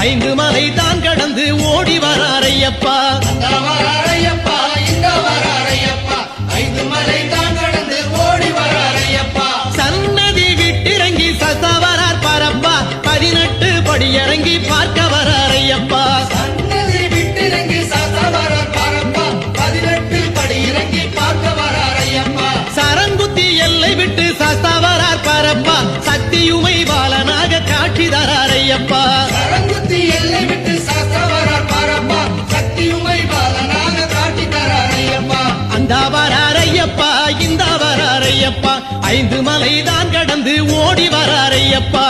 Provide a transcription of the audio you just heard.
ஐந்து மலை தான் கடந்து ஓடி வராரையப்பா. வராரையப்பா இந்த வராரையப்பா ஐந்து மலை தான் கடந்து ஓடி வராரையப்பா. சன்னதி விட்டிறங்கி சசவரார் பரப்பா 18 படி இறங்கி பார்க்க வராரையப்பா. சன்னதி விட்டிறங்கி சசவரார் பரப்பா 18 படி இறங்கி பார்க்க வராரையப்பா. சரங்குத்தி எல்லை விட்டு சசவரார் பரப்பா சக்தியுமை பாலனாக காட்சி தராரையப்பா. சரங்குத்தி எல்லை விட்டு சசவரார் பரப்பா சக்தியுமை பாலனாக காட்டி தராரையப்பா. அந்த வராரையப்பா இந்த வராரையப்பா ஐந்து மலை தான் கடந்து ஓடி வராரையப்பா.